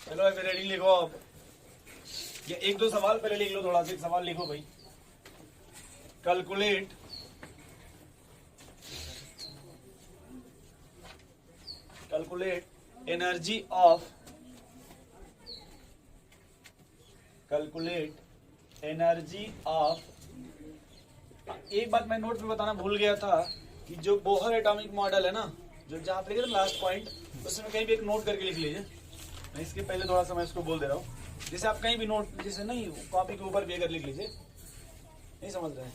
चलो फिर रीडिंग लिखो आप। ये एक दो सवाल पहले लिख लो, थोड़ा सा एक सवाल लिखो भाई। कैलकुलेट एनर्जी ऑफ एक बात मैं नोट में बताना भूल गया था कि जो बोहर एटॉमिक मॉडल है ना, जो जहाँ पे लिखे थे लास्ट पॉइंट, उसमें कहीं भी एक नोट करके लिख लीजिए। मैं इसके पहले थोड़ा सा मैं इसको बोल दे रहा हूँ, जैसे आप कहीं भी नोट, जैसे नहीं कॉपी के ऊपर भी अगर लिख लीजिए, नहीं समझ रहे हैं,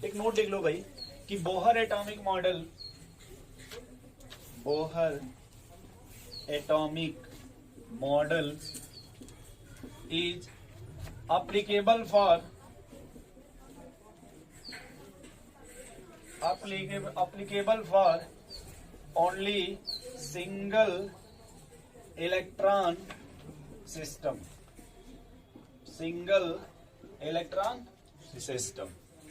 एक नोट लिख लो भाई कि Bohr atomic model is applicable for only single electron system।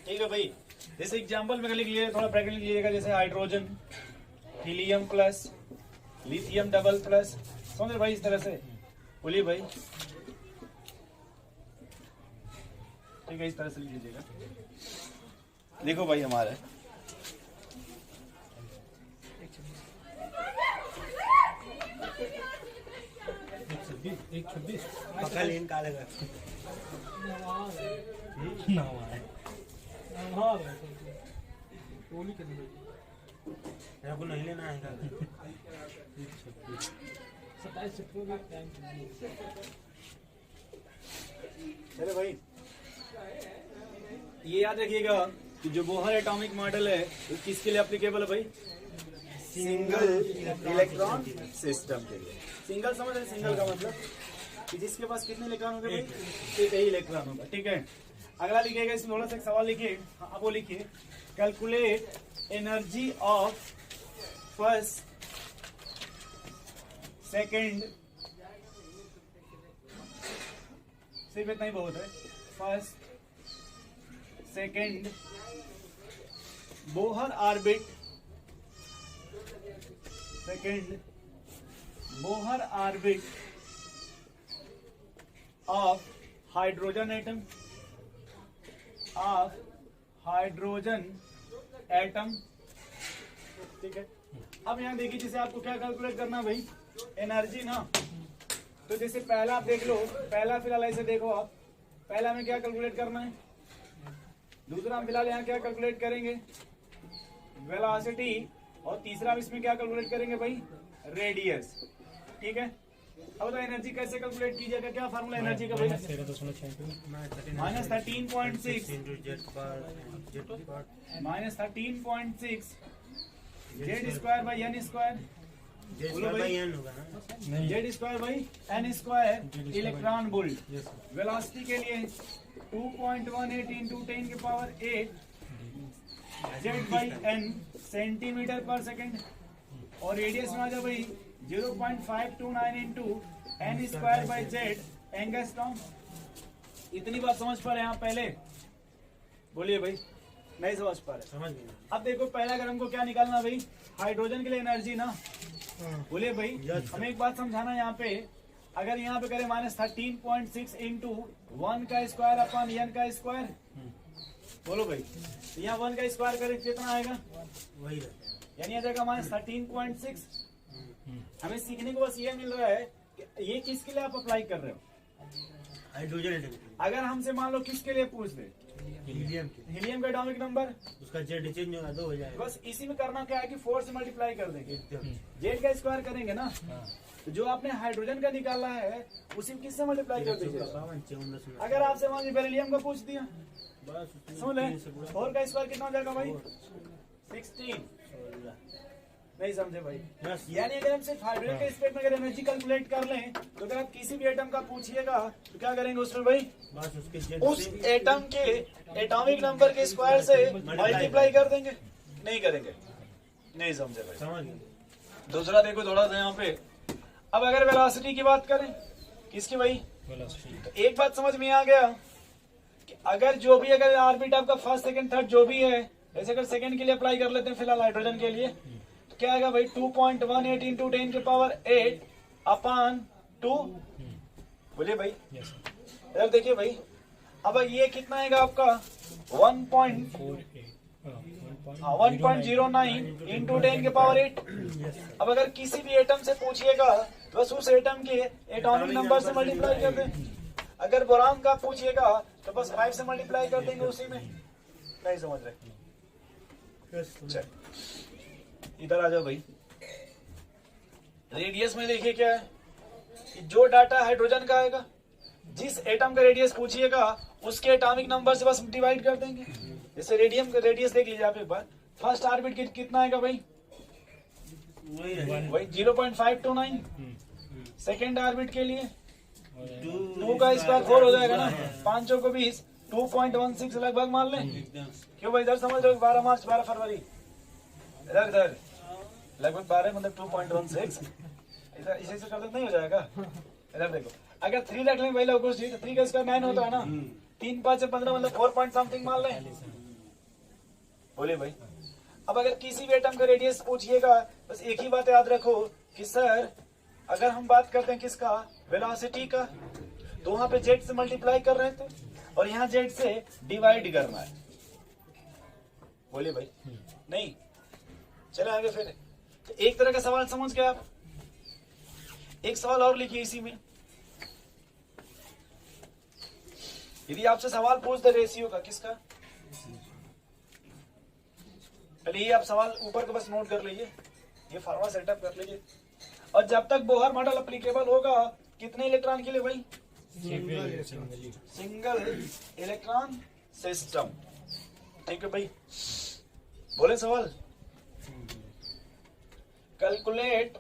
ठीक है भाई। जैसे एग्जांपल में लिख लीजिए, थोड़ा ब्रैकेट लिख लीजिएगा, जैसे hydrogen helium plus lithium double plus, समझ रहे भाई, इस तरह से बोलिए भाई। ठीक है, इस तरह से लिख लीजिएगा। देखो भाई हमारा एक 26 नहीं लेना है। 27 चलो भाई, ये याद रखिएगा कि जो बोहर एटॉमिक मॉडल है वो किसके लिए एप्लीकेबल है भाई? सिंगल इलेक्ट्रॉन सिस्टम के लिए। सिंगल समझ रहे, सिंगल का मतलब कि जिसके पास कितने इलेक्ट्रॉन होंगे भाई? एक ही इलेक्ट्रॉन होगा। ठीक है, अगला लिखिएगा, इसमें थोड़ा सा एक सवाल लिखिए। हाँ, वो लिखिए calculate energy of first second, सिर्फ इतना ही बहुत है, first second Bohr orbit of hydrogen atom. ठीक है, अब यहाँ देखिए, जैसे आपको क्या कैलकुलेट करना भाई? एनर्जी ना। तो जैसे पहला आप देख लो, पहला फिलहाल ऐसे देखो आप, पहला में क्या कैलकुलेट करना है, दूसरा हम फिलहाल यहाँ क्या कैलकुलेट करेंगे? वेलोसिटी, और तीसरा हम इसमें क्या कैलकुलेट करेंगे भाई? रेडियस। ठीक है, अब तो एनर्जी कैसे कैलकुलेट कीजिएगा? क्या फार्मूला एनर्जी का भाई? -13.6 Z square by N square, Z square by N square electron volt. Velocity के लिए 2.18 इंटू 10 की power 8 Z by N centimetre पर सेकेंड, और रेडियस में आ जाओ भाई 0.529 into N square by Z angstrom. इतनी बात समझ पा रहे हैं आप? पहले बोलिए भाई, नहीं समझ पा रहे? समझ गए। अब देखो, पहला अगर हमको क्या निकालना भाई? हाइड्रोजन के लिए एनर्जी ना। बोलिए भाई, हमें एक बात समझाना यहाँ पे, अगर यहाँ पे करें -13.6 इंटू 1 का स्क्वायर अपॉन n का स्क्वायर, बोलो भाई, तो यहाँ 1 का स्क्वायर करें कितना आएगा? वही यानी आ जाएगा -13.6। हमें सीखने को बस ये मिल रहा है कि ये किसके लिए आप अप्लाई कर रहे हो? हाइड्रोजन। अगर हमसे मान लो किसके लिए पूछ दे? हीलियम का एटॉमिक नंबर, उसका जेड चेंज होगा 2 हो जाएगा। बस इसी में करना क्या है कि 4 से मल्टीप्लाई कर देंगे, जेड का स्क्वायर करेंगे ना। तो जो आपने हाइड्रोजन का निकाला है उसी में किससे मल्टीप्लाई कर दीजिए। अगर आपसे मान लीजिए बेरिलियम का पूछ दिया, सुन ले, 4 का स्क्वायर कितना हो जाएगा भाई? 16। नहीं समझे भाई? यानी अगर हम सिर्फ हाइड्रोजन के स्पेक्ट में अगर एनर्जी कैलकुलेट कर लें, तो अगर आप किसी भी एटम का पूछिएगा तो क्या करेंगे उसमें भाई? बस उसके उस एटम के एटॉमिक नंबर के स्क्वायर से मल्टीप्लाई कर देंगे। नहीं करेंगे, नहीं समझे भाई? समझ गए। दूसरा देखो थोड़ा सा यहाँ पे, अब अगर वेलोसिटी की बात करें, किसकी भाई? तो एक बात समझ में आ गया कि अगर जो भी, अगर ऑर्बिट आपका फर्स्ट सेकंड थर्ड जो भी है, ऐसे अगर सेकंड के लिए अप्लाई कर लेते हैं फिलहाल हाइड्रोजन के लिए, तो क्या आएगा भाई? 2.18 इंटू 10 की पावर 8 अपॉन 2, बोलिए भाई। Yes sir. इधर देखिए भाई, अब ये कितना आएगा आपका 1.09 इंटू 10 के पावर 8। अब अगर किसी भी एटम से पूछिएगा तो बस उस एटम के एटॉमिक नंबर से मल्टीप्लाई कर दें। अगर बोरान का पूछिएगा तो बस 5 से मल्टीप्लाई कर देंगे उसी में। नहीं समझ रहे? चल इधर आ जाओ भाई। रेडियस में देखिए क्या है कि जो डाटा हाइड्रोजन का आएगा, जिस एटम का रेडियस पूछिएगा उसके एटॉमिक नंबर से बस डिवाइड कर देंगे। जैसे रेडियम का रेडियस देख लीजिए आप एक बार। फर्स्ट ऑर्बिट कितना आएगा भाई? वही 0.529। सेकेंड ऑर्बिट के लिए 2 का स्क्वायर 4 हो जाएगा ना, 5 को 20, 2.16 लगभग मान लें। क्यों भाई? इधर समझ रहे हो? 12 मार्च 12 फरवरी, इधर लगभग 12 मतलब 2.16। इसे कर नहीं हो जाएगा? इधर देखो, अगर 3 रख लें भाई लोगों जी, तो 3 का स्क्वायर 9 होता है ना। 3 5 से 15 मतलब 4 पॉइंट समथिंग मान लें। बोलिए भाई। अब अगर किसी भी एटम का रेडियस पूछिएगा, बस एक ही बात याद रखो कि सर अगर हम बात करते हैं किसका, वेलोसिटी का, तो वहां पे जेड से मल्टीप्लाई कर रहे थे और यहाँ जेड से डिवाइड करना है। बोलिए भाई। नहीं, चले आगे फिर। तो एक तरह का सवाल समझ गए आप। एक सवाल और लिखिए इसी में। यदि आपसे सवाल पूछ दे रेशियो का, किसका, पहले ये आप सवाल ऊपर का बस नोट कर लीजिए, ये फॉर्मूला सेटअप कर लीजिए। और जब तक बोहर मॉडल एप्लीकेबल होगा कितने इलेक्ट्रॉन के लिए भाई? Single electron system. ठीक है भाई। बोले सवाल। Calculate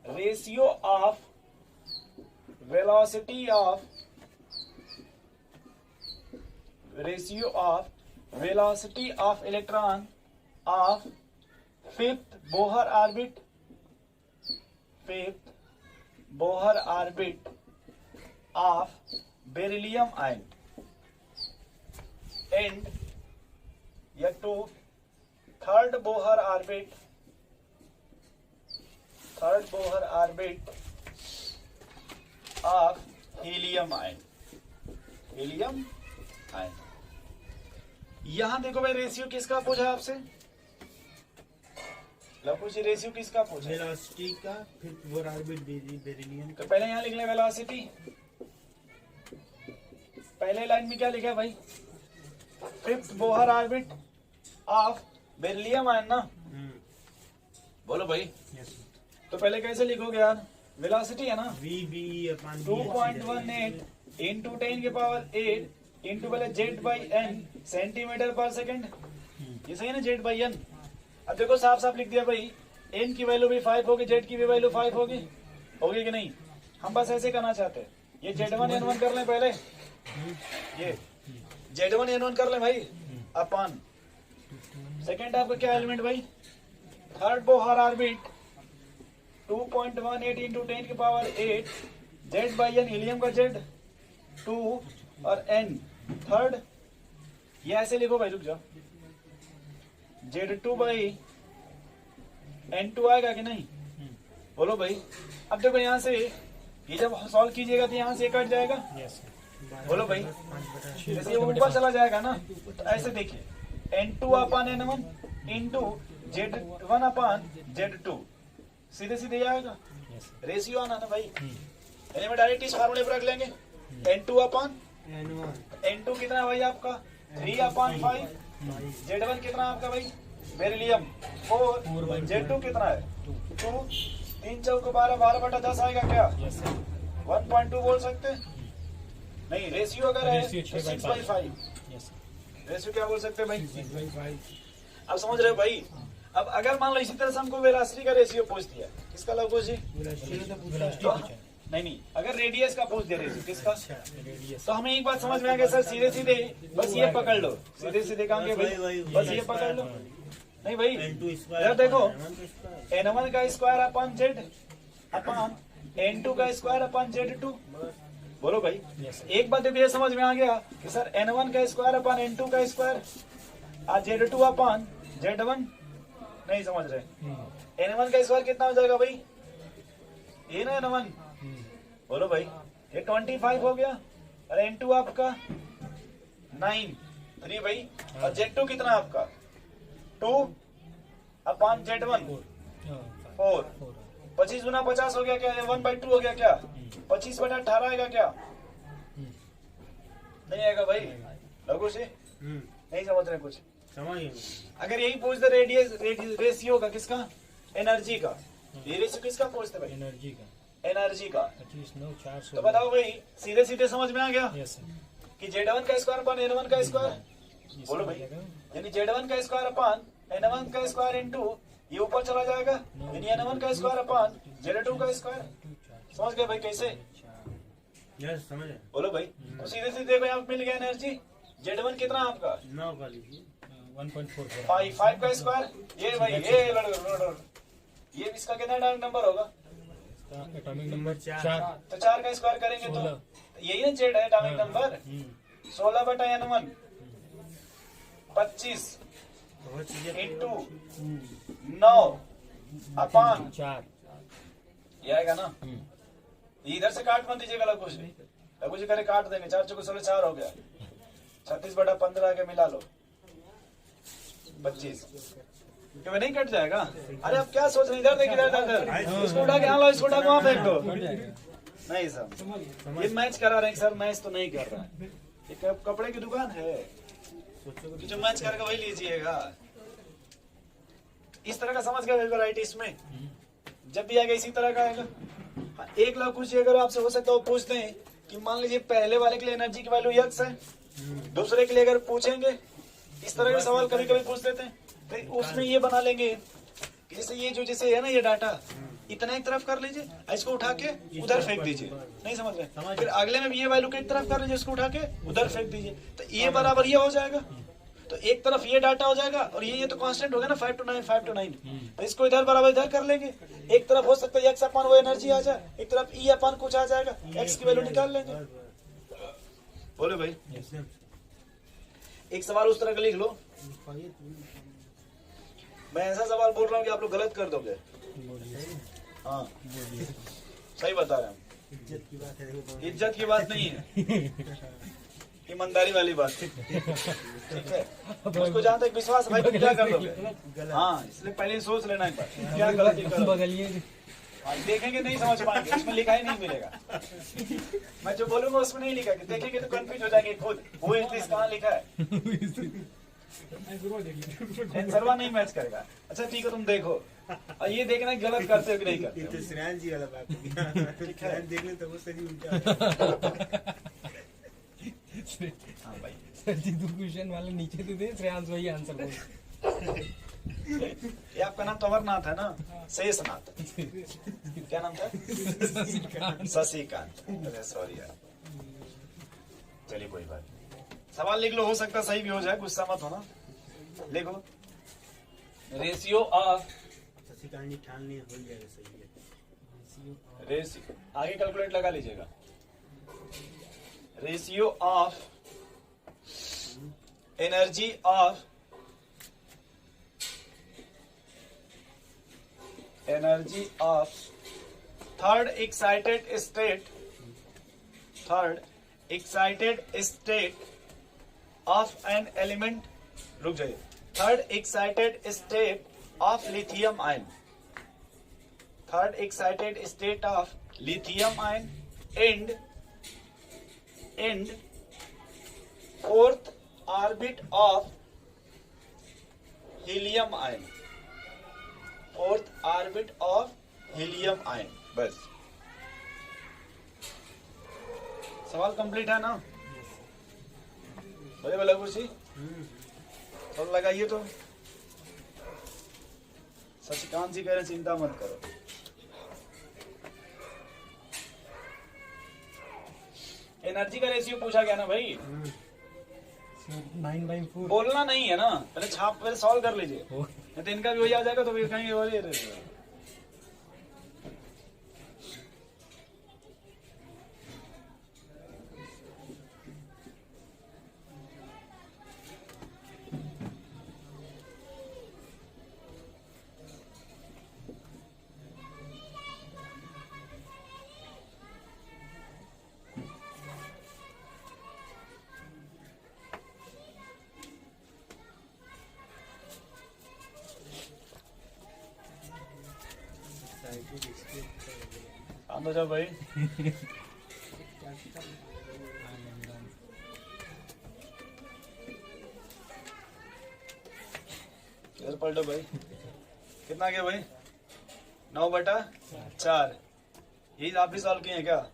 ratio of velocity of electron of fifth Bohr orbit of beryllium ion and या to third Bohr orbit of helium ion. यहां देखो भाई, रेशियो किसका पूछा आपसे? लपू जी, रेशियो किसका पूछा? वेलोसिटी का, फिर बोहर ऑर्बिट बेरिलियम तो पहले यहां लिख ले वेलोसिटी। पहले लाइन में क्या लिखा है भाई? Fifth Bohr orbit of beryllium ion ना। बोलो भाई। तो पहले कैसे लिखोगे यार? वेलोसिटी है ना, VB/, 2.18 इंटू 10 के पावर 8 इंटू पहले Z/N सेंटीमीटर पर सेकंड। ये सही है ना, Z/N। अब देखो साफ साफ लिख दिया भाई, N की वैल्यू भी 5 होगी, Z की भी वैल्यू 5 होगी कि नहीं? हम बस ऐसे करना चाहते हैं। ये Z1 N1 कर लें पहले, ये Z1 N1 कर लें भाई अपन। सेकंड आपका क्या एलिमेंट भाई? थर्ड बोहर ऑर्बिट 2.18 इंटू 10 के पावर 8 Z/N, हीलियम का Z 2 और N थर्ड। ये ऐसे लिखो भाई, रुक जाओ। Z2/N2 आएगा कि नहीं? बोलो भाई। अब देखो यहाँ से ये जब सॉल्व कीजिएगा तो यहाँ से कट जाएगा। बोलो भाई। जैसे ये ऊपर चला जाएगा ना, तो ऐसे देखिए N2/N1 इंटू Z1/Z2 सीधे सीधे आएगा। रेशियो आना ना भाई, यानी मैं डायरेक्ट इस फार्मूले पर रख लेंगे। N2 कितना है भाई आपका? 3/5। Z1 कितना है आपका भाई? बेरिलियम 4। Z2 कितना है? 2। 3 चौको 12, 12/10 आएगा क्या? 1.2 बोल सकते हैं? नहीं, रेशियो अगर है 6/5। रेशियो क्या बोल सकते हैं भाई? 6/5। अब समझ रहे हो भाई? अब अगर मान लो इसी तरह से हमको वेलोसिटी का रेशियो पूछ दिया, किसका लगभग जी? नहीं, अगर रेडियस का पूछ दिया रेशियो किसका, तो हमें एक बात समझ में आ गया सर, सीधे सीधे बस ये पकड़ लो, सीधे सीधे काम के भाई, बस ये पकड़ लो। नहीं भाई, यार देखो N1 का स्क्वायर अपन Z अपन N2 का स्क्वायर अपन Z2। बोलो भाई। एक बात देखो, ये समझ में आ गया कि सर N1 का स्क्वायर अपन N2 का स्क्वायर और Z2 अपन Z1। नहीं समझ रहे? N1 का स्क्वायर कितना हो जाएगा भाई? ये ना N1 बोलो भाई, ये 25 हो गया और N2 आपका 9 3 भाई, और Z2 कितना आपका 2/Z1 4। 25 गुना 50 हो गया क्या, 1/2 हो गया क्या, 25/18 आएगा क्या, नहीं आएगा भाई। लघु से नहीं समझ रहे कुछ, समझ गए। अगर यही पूछ दे रेडियस रेशियो का, किसका, एनर्जी का, ये रेशियो किसका पूछते भाई, एनर्जी का एनर्जी का, 25 9 4 तो बताओ भाई, सीधे सीधे समझ में आ गया यस सर। कि Z1 का स्क्वायर अपन N1 का स्क्वायर, बोलो भाई, यानी Z1 का स्क्वायर अपन N1 का स्क्वायर इंटू ये ऊपर चला जाएगा, यानी N1 का स्क्वायर अपन Z2 का स्क्वायर। समझ गए भाई कैसे, यस समझ गए। बोलो भाई, तो सीधे सीधे देखो यहाँ पे मिल गया एनर्जी, Z1 कितना आपका 9 का लीजिए। 1.44 5 का स्क्वायर, ये भाई ये लड़ ये इसका कितना डायरेक्ट नंबर होगा, एटॉमिक नंबर 4 तो 4 का स्क्वायर करेंगे तो यही ना जेड है एटॉमिक नंबर, 16/N1 25 बहुत चीजें इंटू 9/, 4 ये आएगा ना, इधर से काट मत दीजिएगा लघु से, लघु से करे काट देंगे, 4 चौके 16 4 हो गया, 36/15 आगे मिला लो 25, क्यों नहीं कट जाएगा। अरे अब क्या सोच रहे, इधर देख इधर इधर, इसको उठा के यहाँ लो, इसको उठा के वहाँ फेंक दो, नहीं सर ये मैच करा रहे हैं सर, मैच तो नहीं कर रहा है, ये कपड़े की दुकान है, कि जो मैच करके वही लीजिएगा। इस तरह का समझ गए वैरायटी, इसमें जब भी आएगा इसी तरह का आएगा। हाँ, एक लाख कुछ अगर आपसे हो सकता है वो पूछते हैं कि मान लीजिए पहले वाले के लिए एनर्जी की वैल्यू x है, दूसरे के लिए अगर पूछेंगे इस तरह के सवाल कभी कभी पूछ देते हैं, तो उसमें ये बना लेंगे कि जैसे ये जो जैसे है ना ये डाटा, इतना एक तरफ कर लीजिए, इसको उठा के उधर फेंक दीजिए, नहीं समझ रहे, फिर अगले में भी ये वैल्यू की तरफ कर लीजिए, इसको उठा के उधर फेंक दीजिए, तो ये बराबर ये हो जाएगा, तो एक तरफ ये डाटा हो जाएगा और ये तो कांस्टेंट होगा ना 5 to 9 5 to 9, तो इसको इधर बराबर इधर कर लेंगे, एक तरफ हो सकता है x अपन वो एनर्जी आ जाए, एक तरफ e अपन कुछ आ जाएगा, x की वैल्यू निकाल लेंगे। बोले भाई, एक सवाल उस तरह का लिख लो, मैं ऐसा सवाल बोल रहा हूँ कि आप लोग गलत कर दोगे, हाँ सही बता रहे हैं, इज्जत की बात है, देखो इज्जत की बात नहीं है, ईमानदारी वाली बात है, ठीक है, उसको जहाँ तक विश्वास है भाई तुम क्या कर दोगे, हाँ इसलिए पहले ही सोच लेना एक बार क्या गलत कर, बगलिए हाँ, देखेंगे नहीं समझ पाएंगे, उसमें लिखा ही नहीं मिलेगा, मैं जो बोलूंगा उसमें नहीं लिखा, देखेंगे तो कंफ्यूज हो जाएंगे खुद, वो इंग्लिश कहाँ लिखा है, सर्वा नहीं मैच करेगा। अच्छा ठीक है तुम देखो, और ये देखना गलत करते हो कि नहीं ये करते तो हो। श्रेयांश जी वाला बात है। श्रेयांश देख ले तो वो सही उल्टा हाँ भाई, सर जी दो क्वेश्चन वाले नीचे तो दे, श्रेयांश वही आंसर बोल। ये आपका नाम तो अमरनाथ है ना, शेषनाथ, क्या नाम था, शशिकांत, अरे सॉरी यार, चलिए कोई बात नहीं, सवाल लिख लो, हो सकता है सही भी हो जाए, गुस्सा मत होना, लिखो रेशियो ऑफ, शशिकांत जी ठान लिए हो जाएगा, सही है। रेशियो आगे कैलकुलेट लगा लीजिएगा, ratio of energy of third excited state of an element, रुक जाइए, third excited state of lithium ion, third excited state of lithium ion and fourth orbit of helium ion, fourth orbit of helium ion, बस सवाल complete है ना, बोले बोला कुछ और लगाइए तो, शशिकांत जी कह रहे चिंता मत करो, एनर्जी का रेशियो पूछा गया ना भाई, 9/4 बोलना नहीं है ना, पहले सॉल्व कर लीजिए, नहीं तो इनका भी वही आ जाएगा, तो फिर कहेंगे और ये रेशियो। शांत हो जाओ भाई। इधर पलटो भाई। कितना गया भाई? 9/4। यही आप भी सॉल्व किए हैं क्या?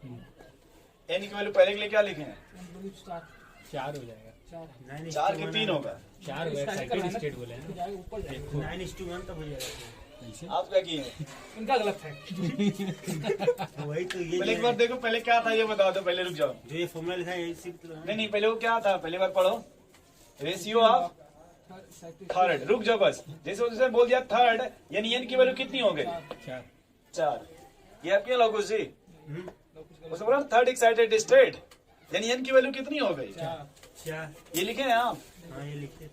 एन की वैल्यू पहले के लिए क्या लिखे हैं? 4 हो जाएगा। 4 के 3 होगा। 4 एक्साइटेड स्टेट बोले हैं। 9:1 तब हो जाएगा। आप क्या किए हैं? इनका गलत है। वही तो ये पहले एक बार देखो, पहले क्या था ये बता दो। पहले रुक जाओ। जो ये फॉर्मूला लिखा है यही सिर्फ तो नहीं नहीं, पहले वो क्या था? पहले बार पढ़ो। Ratio of third. रुक जाओ बस। जैसे उसने बोल दिया थर्ड, यानी एन की वैल्यू कितनी हो गई? 4। ये आपके लोगों से उसने बोला थर्ड एक्साइटेड स्टेट, यानी एन की वैल्यू कितनी हो गई? 4। ये लिखे हैं आप? हाँ ये लिखे।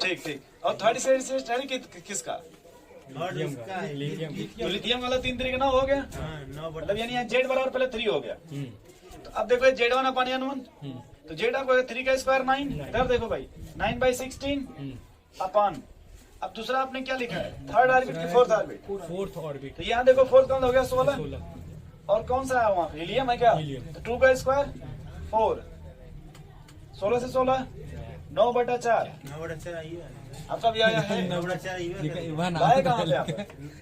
ठीक ठीक। और थर्ड एक्साइटेड स्टेट किसका? और इसका है तो लिथियम वाला 3 तरीके ना हो गया। हाँ 9 मतलब यानी यहाँ जेड बराबर पहले 3 हो गया। तो अब देखो जेड1 अपन n1, तो जेड आपको 3 का स्क्वायर 9। इधर देखो भाई 9/16 अपन। अब दूसरा आपने क्या लिखा है? थर्ड ऑर्बिट की फोर्थ ऑर्बिट। फोर्थ ऑर्बिट तो यहाँ देखो फोर्थ कौन हो गया? 16। और कौन सा है वहाँ? हीलियम है क्या? हीलियम। तो 2 का स्क्वायर 4। 16 से 16 9/4। 9/4 आई है। आपका भी आया है? 9/4 आई है। लाए कहाँ पे आप?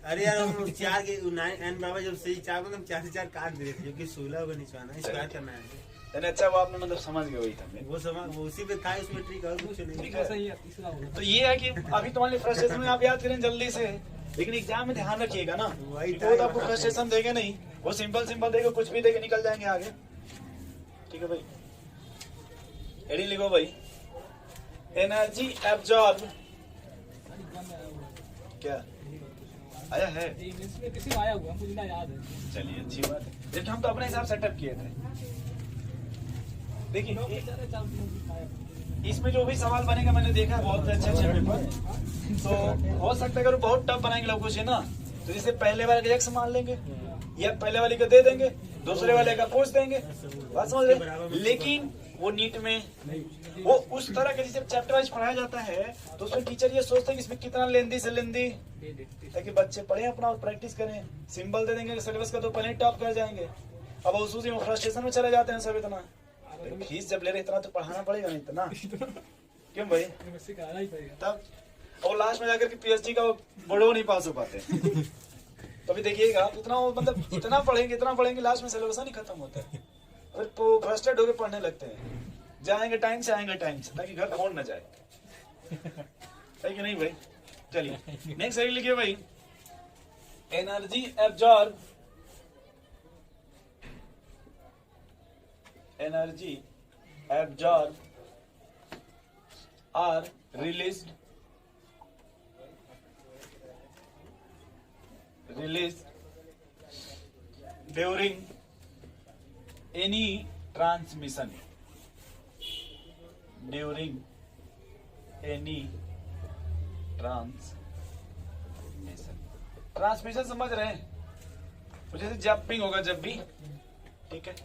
अरे यार हम 4 के 9 n बराबर जब सही 4 को हम 4 से 4 काट दे रहे थे, क्योंकि 16 होगा निचवाना स्क्वायर करना है। यानी अच्छा वो आपने मतलब समझ गए, वही था। वो समझ वो उसी पे था, उसमें ट्रिक और कुछ नहीं। ठीक है। तो ये है कि अभी तुम्हारे फ्रस्ट्रेशन में आप याद करें जल्दी से, लेकिन एग्जाम में ध्यान रखिएगा ना। वही वो तो आपको फ्रस्ट्रेशन देंगे नहीं, वो सिंपल सिंपल देगा, कुछ भी देके निकल जाएंगे आगे। ठीक है भाई, हेडिंग लिखो भाई। एनर्जी एब्जॉर्ब क्या आया है? किसी में आया हुआ मुझे ना याद है। चलिए अच्छी बात है, जबकि हम तो अपने हिसाब सेटअप किए थे। देखिए इसमें जो भी सवाल बनेगा मैंने देखा है बहुत अच्छे अच्छे पेपर, तो हो सकता है अगर बहुत टफ बनाएंगे लोग कुछ है ना, तो जैसे पहले वाले का एक्स मान लेंगे या पहले वाले का दे देंगे, दूसरे वाले का पूछ देंगे, बात समझ रहे। लेकिन वो नीट में वो उस तरह के जैसे चैप्टर वाइज पढ़ाया जाता है, तो उसमें टीचर ये सोचते हैं कि इसमें कितना लेंदी से लेंदी, ताकि बच्चे पढ़े अपना और प्रैक्टिस करें। सिंबल दे देंगे सिलेबस का तो पहले टॉप कर जाएंगे। अब उसी में फ्रस्ट्रेशन में चले जाते हैं सब। इतना फीस जब ले रहे इतना तो पढ़ाना पड़ेगा ना, इतना क्यों भाई? तब और लास्ट में जाकर के पीएचडी का बोर्ड नहीं पास हो पाते। तो अभी देखिएगा इतना मतलब इतना पढ़ेंगे लास्ट में सिलेबस नहीं खत्म होता है, फिर फ्रस्ट्रेट होकर पढ़ने लगते हैं। जाएंगे टाइम से, आएंगे टाइम से, ताकि घर खोल न जाए। है कि नहीं भाई? चलिए नेक्स्ट सही लिखिए भाई। Energy absorb, energy absorb or released during any transmission, during any transmission समझ रहे हैं? तो जैसे जंपिंग होगा जब भी, ठीक है,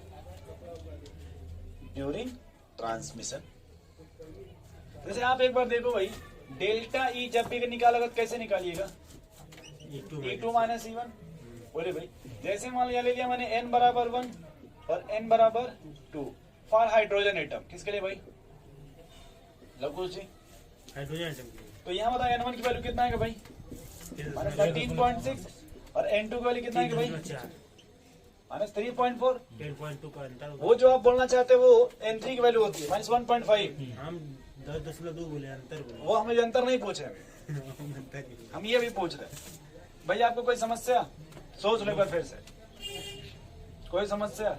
ड्यूरिंग ट्रांसमिशन। जैसे आप एक बार देखो भाई, डेल्टा ई जब भी निकालोगे तो कैसे निकालिएगा? E2 minus E1। बोले भाई जैसे मान लिया ले लिया मैंने n बराबर 1 और n बराबर 2 फॉर हाइड्रोजन एटम। किसके लिए भाई? लवकुश जी, हाइड्रोजन एटम के। तो यहाँ बताओ n1 की वैल्यू कितना है भाई? 13.6 और n2 की वैल्यू कितना है भाई? -3.4। 10.2 का अंतर। वो जो आप बोलना चाहते हैं वो n3 की वैल्यू होती है -1.5। हम 10.2 बोले, अंतर बोले। वो हमें अंतर नहीं पूछे, हम ये भी पूछ रहे हैं। भाई आपको कोई समस्या? सोच लो एक बार फिर से। कोई समस्या?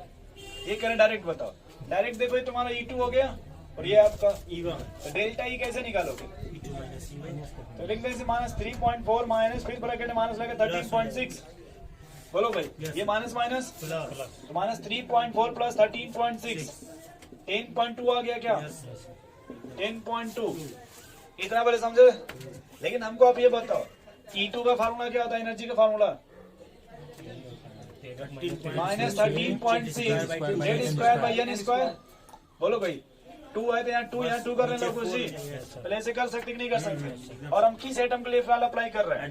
ये करें डायरेक्ट बताओ। डायरेक्ट देखो ये तुम्हारा E2 हो गया और ये आपका E1। तो डेल्टा ई कैसे निकालोगे? E2 minus E1। तो लिख दें -3.4 माइनस फिर ब्रैकेट में माइनस लगा 13.6। बोलो भाई ये माइनस माइनस प्लस तो -3.4 प्लस 13.6 10.2 आ गया क्या? 10.2। इतना पहले समझे। लेकिन हमको आप ये बताओ E2 का फार्मूला क्या होता है? एनर्जी का फार्मूला -13.6 Z²/n²। बोलो भाई 2 है तो यहाँ 2 कर रहे हैं कुछ ही पहले ऐसे कर सकते कि नहीं कर सकते? और हम किस एटम के लिए फिलहाल अप्लाई कर रहे हैं?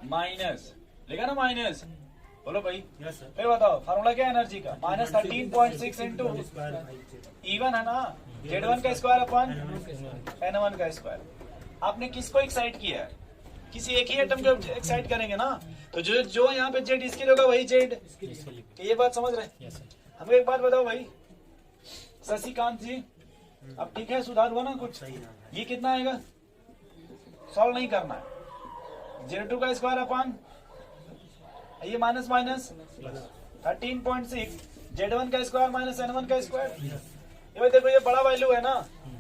माइनस लिखा ना माइनस, बोलो भाई। यस सर फिर बताओ फार्मूला क्या है एनर्जी का, -13.6 इंटू इवन है ना, Z1 का स्क्वायर अपन N1 का स्क्वायर। आपने किसको एक्साइट किया है, किसी एक ही एटम को एक्साइट करेंगे ना, तो जो जो यहाँ पे जेड इसके लिए होगा वही जेड। ये बात समझ रहे हैं? हमको एक बात बताओ भाई शशिकांत जी, अब ठीक है सुधार हुआ ना कुछ? सही ना ये कितना आएगा, सॉल्व नहीं करना है। Z2 का स्क्वायर अपन ये माइनस माइनस 13.6 Z1 का स्क्वायर माइनस N1 का स्क्वायर। ये भाई देखो ये बड़ा वैल्यू है ना,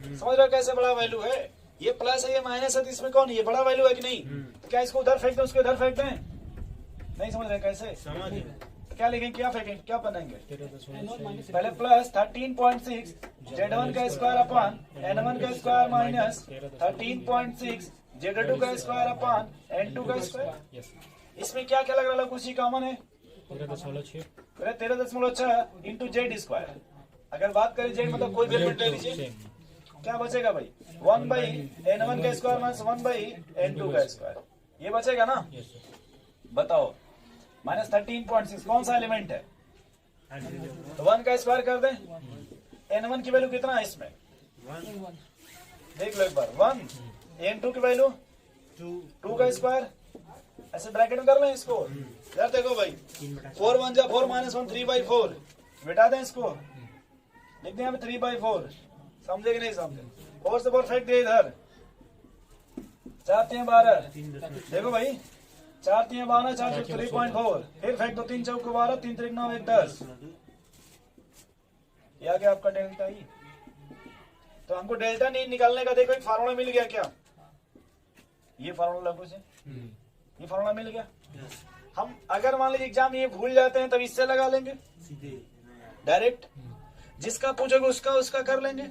समझ रहे हो कैसे बड़ा वैल्यू है, ये प्लस है ये माइनस है, तो इसमें कौन ये बड़ा वैल्यू है कि नहीं? तो क्या इसको उधर फेंक दें उसको इधर फेंक दें? नहीं समझ रहे कैसे? समझ गए। क्या लिखेंगे, क्या फेंकेंगे, क्या बनाएंगे? पहले प्लस 13.6 Z1 का स्क्वायर अपन N1 का स्क्वायर माइनस 13.6 Z2 का स्क्वायर अपन N2 का स्क्वायर। इसमें क्या क्या लग रहा है, कुछ ही कॉमन है। 13.6 इंटू जेड स्क्वायर। अगर बात करें जेड मतलब कोई भी एलिमेंट ले लीजिए, क्या बचेगा भाई 1/N1 का स्क्वायर माइनस 1/N2 का स्क्वायर, ये बचेगा ना? बताओ -13.6 कौन सा एलिमेंट है? तो 1 का स्क्वायर कर दें। N1 की वैल्यू कितना है इसमें, देख लो एक बार 1, N2 की वैल्यू 2 का स्क्वायर, ऐसे ब्रैकेट में कर लें इसको। यार देखो भाई 4 1 जा 4 -1 3/4, मिटा दें इसको, लिख दें यहाँ पे 3/4। समझे कि नहीं समझे? 4 से 4 फेंक दिए इधर, 4 3 12, देखो भाई 4 3 12 4 3.4, फिर फेंक दो 3 चौक 12 3 3 9 1 10, ये आ गया आपका डेल्टा ई। तो हमको डेल्टा नहीं निकालने का देखो एक फार्मूला मिल गया क्या, ये फार्मूला कुछ है, ये फार्मूला मिल गया। हम अगर मान लीजिए एग्जाम ये भूल जाते हैं तब इससे लगा लेंगे डायरेक्ट, जिसका पूछोगे उसका उसका कर लेंगे।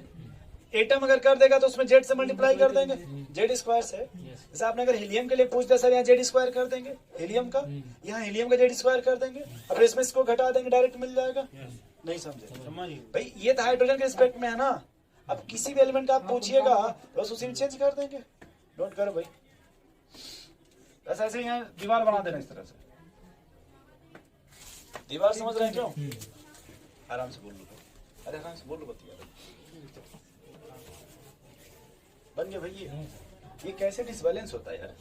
एटम अगर कर देगा तो उसमें जेड से मल्टीप्लाई कर देंगे, जेड स्क्वायर से। जैसे आपने अगर हीलियम के लिए पूछ दिया सर यहाँ जेड स्क्वायर कर देंगे हीलियम का, यहाँ हीलियम का जेड स्क्वायर कर देंगे, और इसमें इसको घटा देंगे डायरेक्ट मिल जाएगा। नहीं समझे भाई, ये तो हाइड्रोजन के रिस्पेक्ट में है ना। अब किसी भी एलिमेंट का आप पूछिएगा बस उसी में चेंज कर देंगे, नोट करो भाई। बस ऐसे यहाँ दीवार बना देना इस तरह से, दीवार समझ रहे हैं क्यों? आराम से बोल लो, अरे आराम से बोल लो बतिया बन गया भाई। ये कैसे डिसबैलेंस होता है यार,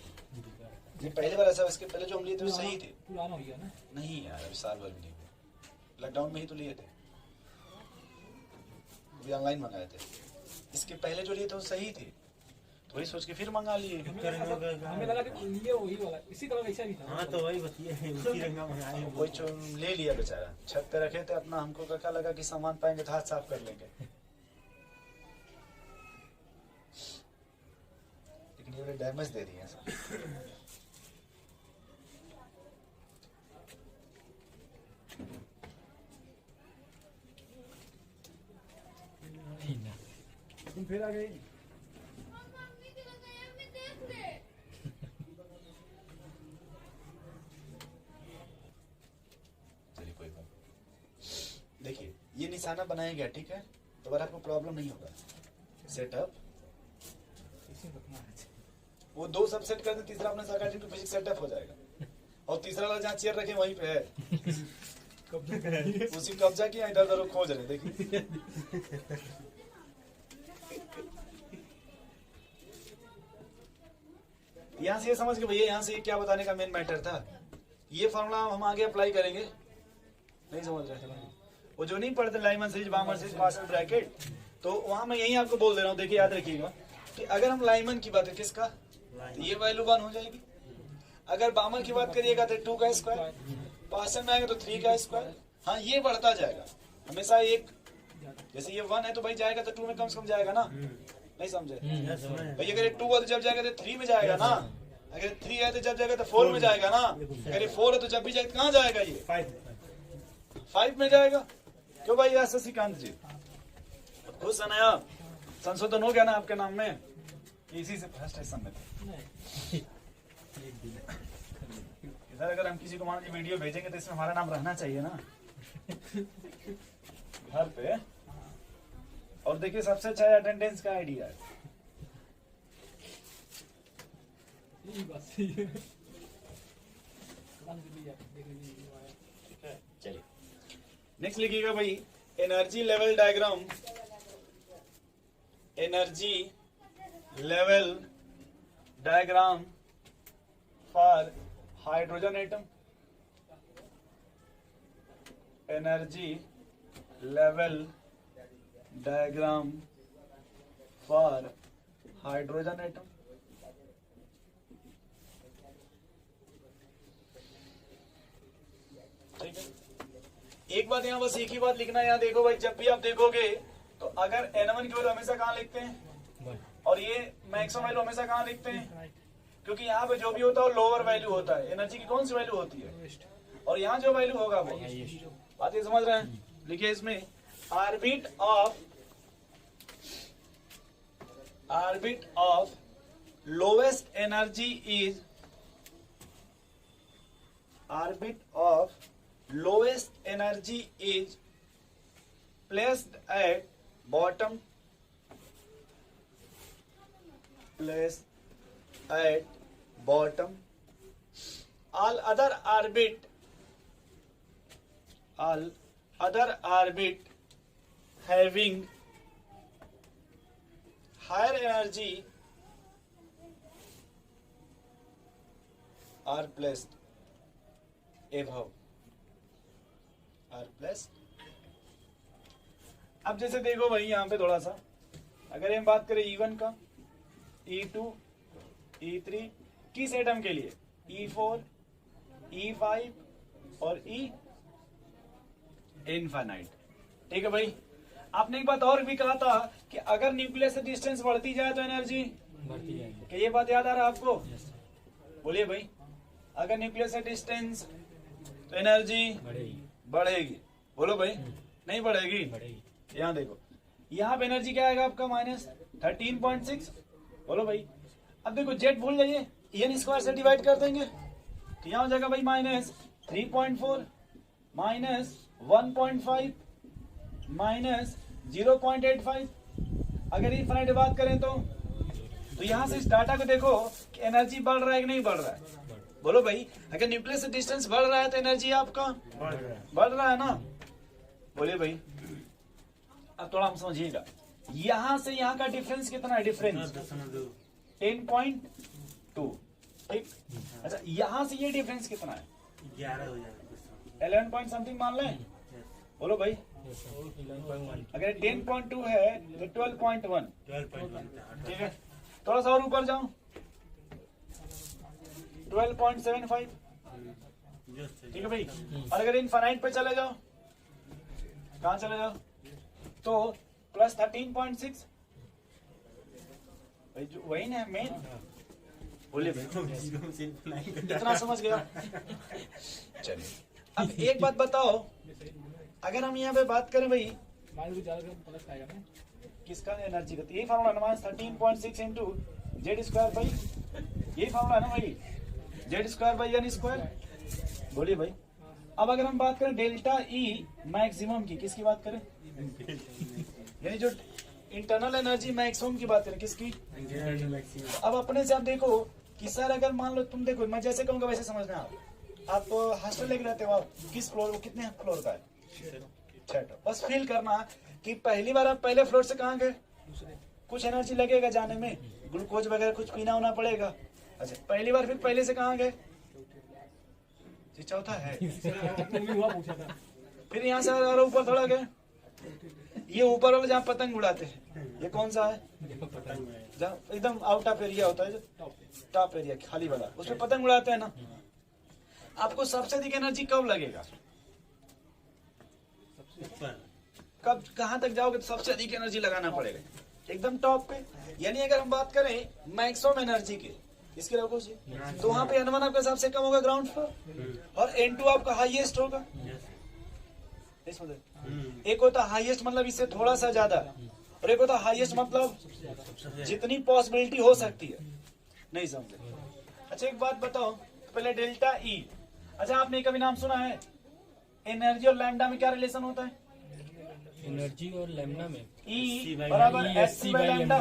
ये पहली बार ऐसा, इसके पहले जो हम लिए थे वो सही थे। पुराना हो गया ना, नहीं यार अभी साल भर भी नहीं हुआ, लॉकडाउन में ही तो लिए थे, अभी ऑनलाइन मंगाए थे। इसके पहले जो लिए थे वो सही थे, तो वही सोच के फिर मंगा लिए। हमें लगा कि ये वही वाला इसी कलर वैसा भी था। हाँ तो वही बताइए, उसी रंगा मंगाए हैं। कोई जो ले लिया बेचारा, छत पे रखे थे अपना, हमको क्या लगा कि सामान पाएंगे तो हाथ साफ कर लेंगे, लेकिन ये डैमेज दे दिए सब। तुम फिर आ गई। चलिए कोई बात, देखिए ये निशाना बनाया गया ठीक है, तो अगर आपको प्रॉब्लम नहीं होगा सेटअप, वो 2 सब सेट कर दे, तीसरा अपने साइकाइट्री को फिजिक्स सेटअप हो जाएगा, और तीसरा वाला जहाँ चेयर रखे वहीं पे है, उसी कब्जा किया, इधर उधर खोज रहे देखिए। यहाँ से ये समझ के भैया, यहाँ से ये क्या बताने का मेन मैटर था, ये फॉर्मूला हम आगे अप्लाई करेंगे। नहीं समझ रहे वो जो नहीं पढ़ते Lyman series, बामर series, partial bracket, तो वहां मैं यही आपको बोल दे रहा हूँ। देखिए याद रखिएगा कि अगर हम लाइमन की बात करें किसका, तो ये वैल्यू 1 हो जाएगी। अगर बामर की बात करिएगा तो 2 का स्क्वायर, पार्शियल में आएगा तो 3 का स्क्वायर। हाँ ये बढ़ता जाएगा हमेशा, एक जैसे ये 1 है तो भाई जाएगा तो 2 में कम से कम जाएगा ना। नहीं समझे भाई, अगर 2 है तो जब जाएगा तो 3 में जाएगा ना, अगर 3 है तो जब जाएगा तो 4 में जाएगा ना, अगर ये 4 है तो जब भी जाएगा कहाँ जाएगा, ये 5 में जाएगा। क्यों भाई यार शशिकांत जी खुश है ना आप, संशोधन हो गया ना आपके नाम में, इसी से फर्स्ट स्टेशन में थे। इधर अगर हम किसी को मान लीजिए वीडियो भेजेंगे तो इसमें हमारा नाम रहना चाहिए ना घर पे। और देखिए सबसे अच्छा अटेंडेंस का आइडिया है, यही बात सही है। नेक्स्ट लिखिएगा भाई energy level diagram, energy level diagram for hydrogen atom, energy level diagram for hydrogen atom. ठीक है, एक बात यहाँ बस एक ही बात लिखना है, यहाँ देखो भाई, जब भी आप देखोगे तो अगर N1 की वैल्यू हमेशा कहाँ लिखते हैं और ये मैक्सिमम वैल्यू हमेशा कहाँ लिखते हैं, क्योंकि यहाँ पे जो भी होता है वो लोअर वैल्यू होता है। एनर्जी की कौन सी वैल्यू होती है, और यहाँ जो वैल्यू होगा वो, बात ये समझ रहे हैं। लिखिए इसमें orbit of lowest energy is, orbit of lowest energy is placed at bottom, placed at bottom. All other orbit having higher energy are placed above. अब जैसे देखो भाई यहाँ पे थोड़ा सा, अगर हम बात करें E1 का, E2, E3 किस एटम के लिए, E4, E5 और E इनफाइनाइट। ठीक है भाई, आपने एक बात और भी कहा था कि अगर न्यूक्लियस से डिस्टेंस बढ़ती जाए तो एनर्जी बढ़ती जाएगी, क्या ये बात याद आ रहा है आपको? बोलिए भाई, अगर न्यूक्लियस से डिस्टेंस तो एनर्जी बढ़ेगी। बोलो भाई, नहीं बढ़ेगी? यहाँ देखो, यहाँ पे एनर्जी क्या आएगा आपका -13.6। बोलो भाई, अब देखो जेट भूल जाइए, एन स्क्वायर से डिवाइड कर देंगे तो यहाँ हो जाएगा भाई -3.4 -1.5 -0.85। अगर इनफाइनाइट बात करें तो यहाँ से इस डाटा को देखो कि एनर्जी बढ़ रहा है कि नहीं बढ़ रहा है। बोलो भाई, अगर न्यूक्लियस से डिस्टेंस बढ़ रहा है तो एनर्जी आपका बढ़ रहा है ना। बोलिए भाई, अब थोड़ा हम समझिएगा, यहाँ से यहाँ का डिफरेंस कितना है, डिफरेंस 10.2। ठीक, अच्छा यहाँ से ये डिफरेंस कितना है, 11 हो जाएगा, 11 पॉइंट समथिंग मान लें। बोलो भाई, अगर 10.2 है तो 12.1। ठीक है, थोड़ा सा और ऊपर जाऊं, 12.75। ठीक है भाई, और अगर इनफाइनाइट पे चले जाओ, कहाँ चले जाओ तो +13.6। भाई जो वही ना मेन। बोलिए भाई, इतना समझ गया? चलिए, अब एक बात बताओ, अगर हम यहाँ पे बात करें भाई किसका एनर्जी का, तो यही फार्मूला है, -13.6 इंटू Z² भाई, यही फार्मूला है ना भाई, Z²/n²। बोलिए भाई, अब अगर हम बात करें डेल्टा E मैक्सिमम की, किसकी बात करें, यानी जो इंटरनल एनर्जी मैक्सिमम की बात करें, किसकी? अब अपने से आप देखो कि सर अगर मान लो, तुम देखो मैं जैसे कहूँगा वैसे समझना। आप हॉस्टल लेके रहते हो, आप किस फ्लोर, वो कितने फ्लोर का है, 6। बस फील करना कि पहली बार आप पहले फ्लोर से कहाँ गए, कुछ एनर्जी लगेगा जाने में, ग्लूकोज वगैरह कुछ पीना होना पड़ेगा। अच्छा, पहली बार फिर पहले से कहाँ गए, चौथा है, फिर यहाँ से और ऊपर थोड़ा गए, ये ऊपर वाला जहाँ पतंग उड़ाते हैं, ये कौन सा है, जहाँ एकदम आउट ऑफ एरिया होता है, टॉप एरिया खाली वाला, उसमें पतंग उड़ाते हैं ना। आपको सबसे अधिक एनर्जी कब लगेगा, कब कहाँ तक जाओगे तो सबसे अधिक एनर्जी लगाना पड़ेगा, एकदम टॉप पे। यानी अगर हम बात करें मैक्सिमम एनर्जी की, इसके रखो जी, तो वहाँ पे N1 आपका सबसे कम होगा ग्राउंड फ्लोर, और N2 आपका हाईएस्ट होगा। एक होता हाईएस्ट मतलब इससे थोड़ा सा ज्यादा, और एक होता हाईएस्ट मतलब जितनी पॉसिबिलिटी हो सकती है। नहीं समझे? अच्छा एक बात बताओ, पहले डेल्टा E। अच्छा आपने कभी नाम सुना है एनर्जी और लैम्डा में क्या रिलेशन होता है? एनर्जी और लैम्डा में E बराबर hc/लैम्डा,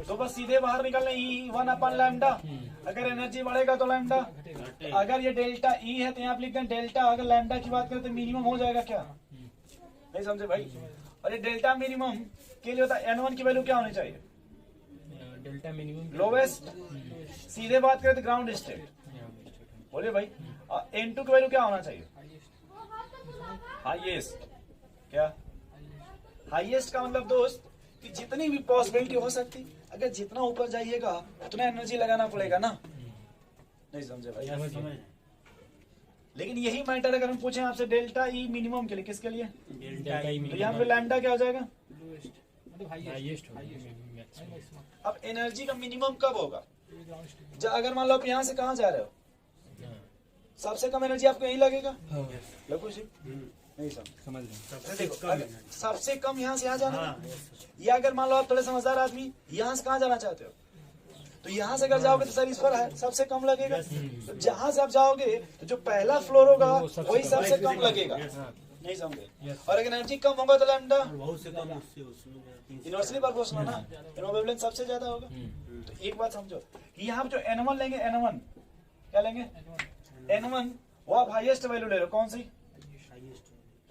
तो बस सीधे बाहर निकलना E1/लैम्डा। अगर एनर्जी बढ़ेगा तो लैम्डा, अगर ये डेल्टा E है तो यहाँ आप लिखते हैं डेल्टा, अगर लैम्डा की बात करें तो मिनिमम हो जाएगा क्या, नहीं समझे भाई? और ये डेल्टा मिनिमम के लिए होता है N1 की वैल्यू क्या होनी चाहिए? Delta minimum lowest. सीधे बात करें तो ग्राउंड स्टेट, बोलिए भाई। और N2 की वैल्यू क्या होना चाहिए? हाईएस्ट। क्या हाईएस्ट का मतलब दोस्त कि जितनी भी पॉसिबिलिटी हो सकती, अगर जितना ऊपर जाइएगा उतना एनर्जी लगाना पड़ेगा ना। नहीं समझे भाई? समझ लेकिन यही मैटर अगर हम पूछें आपसे डेल्टा ई मिनिमम के लिए, किसके लिए? डेल्टा तो यहाँ पे लैम्डा क्या हो जाएगा? हाईएस्ट अब एनर्जी का मिनिमम कब होगा? अगर मान लो आप यहाँ से कहाँ जा रहे हो, सबसे कम एनर्जी आपको यही लगेगा। लगो जी, नहीं समझ रहे देखो अगर सबसे कम यहाँ से यहाँ जाना है, या अगर मान लो आप थोड़े समझदार आदमी यहाँ से कहाँ जाना चाहते हो, तो यहाँ से अगर जाओगे तो सर इस पर है सबसे कम लगेगा। तो जहाँ से आप जाओगे तो जो पहला फ्लोर होगा वही सबसे कम लगेगा। नहीं समझे? और अगर एनर्जी कम होगा तो लैम्डा बहुत से कम उससे उसमें इनवर्सली प्रोपोर्शनल ना, वेवलेंथ सबसे ज्यादा होगा। तो एक बात समझो कि यहाँ जो N1 लेंगे, N1 क्या लेंगे? N1 वो आप हाईएस्ट वैल्यू ले लो। कौन सी?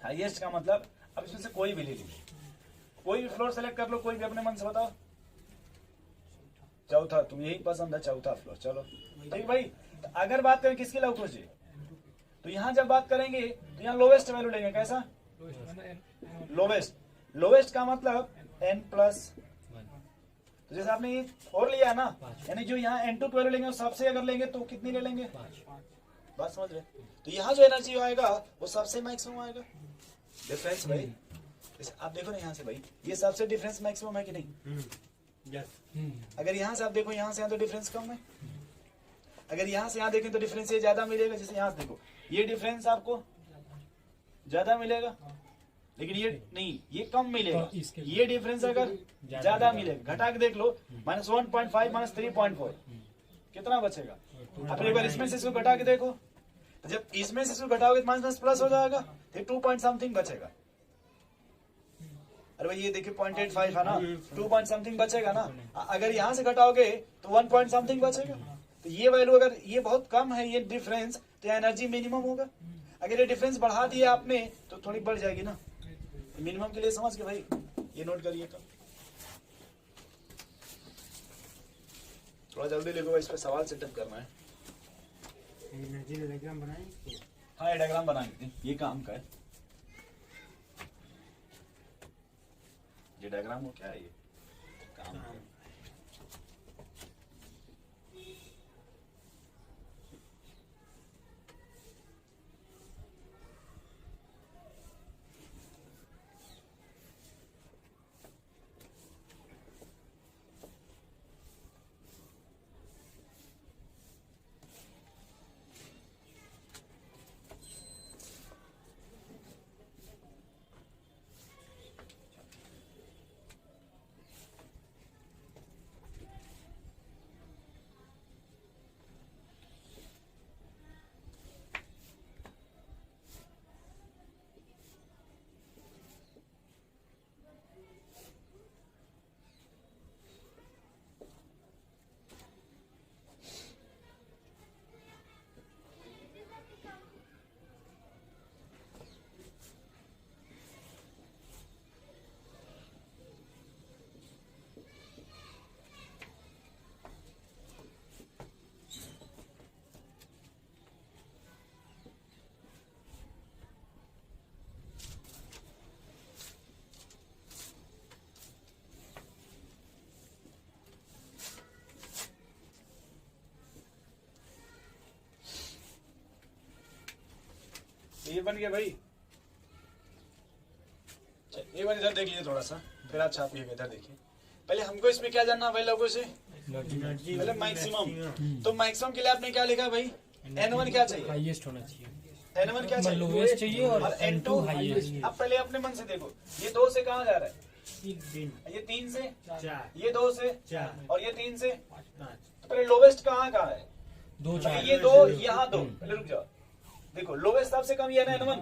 हाईएस्ट का मतलब अब इसमें से कोई भी ले लीजिए, कोई भी फ्लोर सेलेक्ट कर लो, कोई भी अपने मन से बताओ। चौथा, तुम यही पसंद है चौथा फ्लोर, चलो ठीक भाई। तो अगर बात करें किसकी लव जी, तो यहाँ जब बात करेंगे तो यहाँ लोवेस्ट वैल्यू लेंगे। कैसा? लोवेस्ट। लोवेस्ट का मतलब N+। तो जैसे आपने ये 4 लिया ना, यानी जो यहाँ N2 की वैल्यू लेंगे सबसे अगर लेंगे तो कितनी ले लेंगे? 5। बात समझ रहे? तो यहाँ जो एनर्जी आएगा वो सबसे मैक्सिमम आएगा। डिफरेंस भाई, जैसे आप देखो ना यहाँ से भाई, ये सबसे डिफरेंस मैक्सिमम है कि नहीं? अगर यहाँ से आप देखो, यहाँ से यहाँ तो डिफरेंस कम है। अगर यहाँ से यहाँ देखें तो डिफरेंस ये ज्यादा मिलेगा। जैसे यहाँ से देखो, ये डिफरेंस आपको ज्यादा मिलेगा, लेकिन ये नहीं, ये कम मिलेगा। ये डिफरेंस अगर ज्यादा मिलेगा, घटा के देख लो, -1.5 -3.4 कितना बचेगा? अब एक बार इसमें से इसको घटा के देखो, तो जब इसमें से इसको घटाओगे तो माइनस प्लस हो जाएगा, फिर 2 पॉइंट समथिंग बचेगा। अरे भाई ये देखिए 0.85 है ना, 2 पॉइंट समथिंग बचेगा ना। अगर यहाँ से घटाओगे तो 1 पॉइंट समथिंग बचेगा। तो ये वैल्यू अगर ये बहुत कम है, ये डिफरेंस, तो एनर्जी मिनिमम होगा। अगर ये डिफरेंस बढ़ा दिया आपने तो थोड़ी बढ़ जाएगी ना। मिनिमम के लिए समझ के भाई ये नोट करिएगा। थोड़ा जल्दी लिखो, इस पे सवाल सेटअप करना है। एनर्जी डायग्राम बनाएं। हाँ, ये डायग्राम बना लेते हैं, ये काम का है। ये डायग्राम हो क्या है? ये काम है। ये बन गया भाई। ये बन, इधर देख लीजिए थोड़ा सा, फिर आप छापिएगा। इधर देखिए, पहले हमको इसमें क्या जानना भाई लोगों से? पहले मैक्सिमम। तो मैक्सिमम के लिए आपने क्या लिखा भाई? N1 क्या चाहिए? हाईएस्ट होना चाहिए। N1 क्या चाहिए? लोवेस्ट चाहिए और N2 हाईएस्ट। अब पहले अपने मन से देखो, ये 2 से कहाँ जा रहा है? ये 3 से, 4, ये 2 से, 4, और ये 3 से। 5। तो पहले लोवेस्ट कहाँ कहाँ है? 2 4 ये 2, यहाँ 2। पहले रुक जाओ, देखो लोवेस्ट सबसे कम ये है ना N1।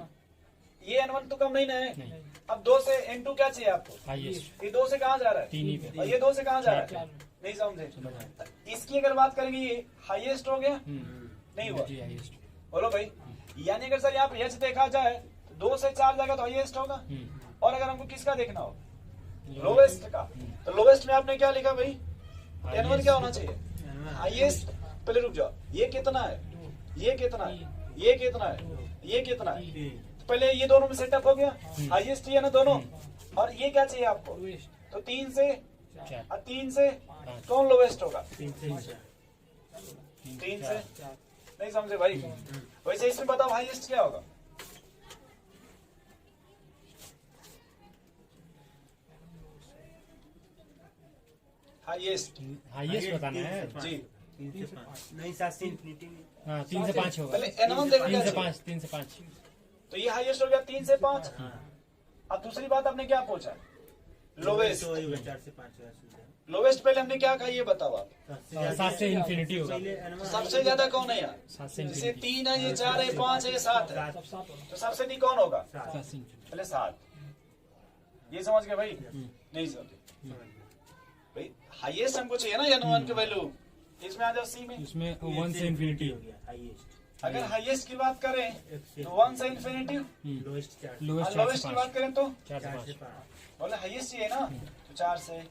ये N1 तो कम नहीं ना है। अब 2 से N2 क्या चाहिए आपको? हाईएस्ट। ये 2 से कहाँ जा रहा है? 3 ही पे। और ये 2 से कहाँ जा रहा है? नहीं समझे? इसकी अगर बात करेंगे, ये हाईएस्ट हो गया, नहीं हुआ? बोलो भाई। यानी अगर सर यहाँ पे H देखा जाए तो 2 से 4 जाएगा तो हाईएस्ट होगा। और अगर हमको किसका देखना हो, लोवेस्ट का, तो लोवेस्ट में आपने क्या लिखा भाई, N1 क्या होना चाहिए, हाईएस्ट। पहले रुक जाओ, ये कितना है, ये कितना है, ये कितना है, ये कितना है, तो पहले ये दोनों में सेटअप हो गया, हाईएस्ट है ना दोनों, और ये क्या चाहिए आपको, तो 3 से और 3 से कौन लोवेस्ट होगा, 3 से नहीं समझे भाई। वैसे इसमें बताओ हाईएस्ट क्या होगा, हाईएस्ट हाईएस्ट बताना है जी। 3 से 5 नहीं 7 से इंफिनिटी में। हाँ 3 से 5 होगा, पहले N1 देखो 3 क्या से चाहिए? 5, 3 से 5। तो ये हाईएस्ट हो गया 3 से 5। हाँ अब दूसरी बात आपने क्या पूछा, लोवेस्ट। तो वही होगा, 4 से 5 होगा सीधा। लोवेस्ट पहले हमने क्या कहा ये बताओ आप, 7 से इंफिनिटी होगा, पहले N1 सबसे ज्यादा कौन है यार, 7 से जैसे इंफिनिटी, 3 है, ये 4 है, 5 है, ये 7 है, तो सबसे डी कौन होगा, 7 से इंफिनिटी। पहले 7। ये समझ गए भाई, नहीं समझे भाई, हाईएस्ट हमको चाहिए ना N1 की वैल्यू, इसमें आ जाओ सी में। उसमें 1 से इंफिनिटी हो गया हाईएस्ट, अगर हाईएस्ट की बात करें तो 1 से इन्फिनिटी, लोएस्ट 4 से लोएस्ट और 4 लोवेस्ट से की 5, बात करें तो 4 से 4 से 5। 5। बोले हाईएस्ट चाहिए ना, तो 4 से,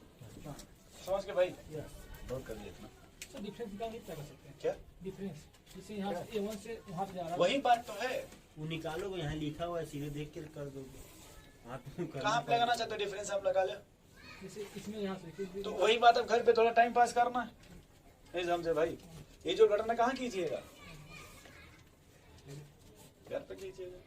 समझ के भाई, बहुत कर लिया इतना। तो डिफरेंस निकाल नहीं कर सकते हैं, क्या डिफरेंस जैसे यहाँ से A1 से वहाँ पे जा रहा है, वही बात तो है, वो निकालोगे, यहाँ लिखा हुआ है, सीधे देख के कर दोगे। वहाँ पे कहाँ आप लगाना चाहते हो डिफरेंस, आप लगा लो, जैसे इसमें यहाँ से तो वही बात अब घर पे थोड़ा टाइम पास करना है, नहीं समझे भाई। ये जो घटना कहाँ कीजिएगा, घर पे कीजिएगा।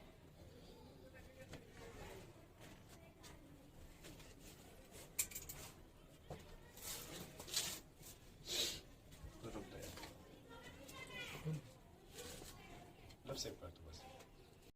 रुक जाओ, लब सेव कर दो।